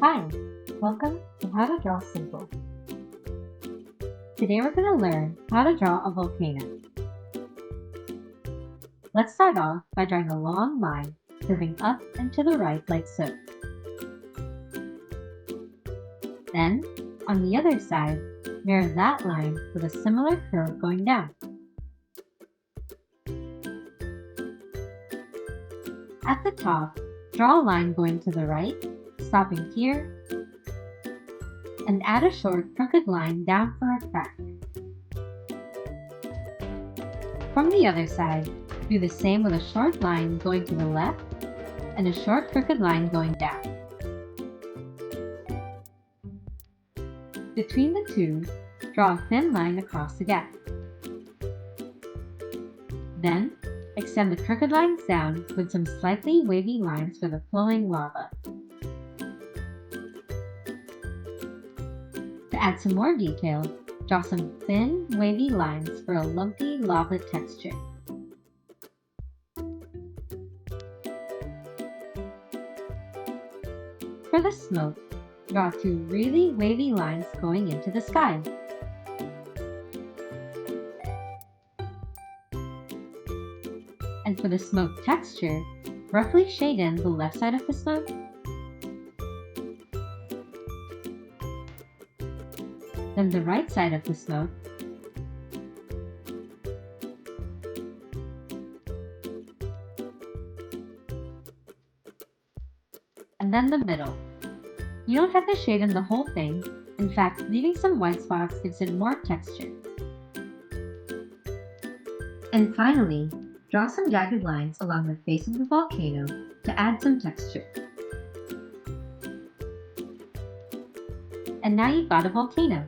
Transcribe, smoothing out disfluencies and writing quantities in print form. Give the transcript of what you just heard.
Hi, welcome to How to Draw Simple. Today we're going to learn how to draw a volcano. Let's start off by drawing a long line curving up and to the right like so. Then, on the other side, mirror that line with a similar curve going down. At the top, draw a line going to the right, stopping here, and add a short crooked line down for a crack. From the other side, do the same with a short line going to the left and a short crooked line going down. Between the two, draw a thin line across the gap. Then, extend the crooked lines down with some slightly wavy lines for the flowing lava. To add some more detail, draw some thin, wavy lines for a lumpy lava texture. For the smoke, draw two really wavy lines going into the sky. And for the smoke texture, roughly shade in the left side of the smoke, then the right side of the smoke, and then the middle. You don't have to shade in the whole thing. In fact, leaving some white spots gives it more texture. And finally, draw some jagged lines along the face of the volcano to add some texture. And now you've got a volcano.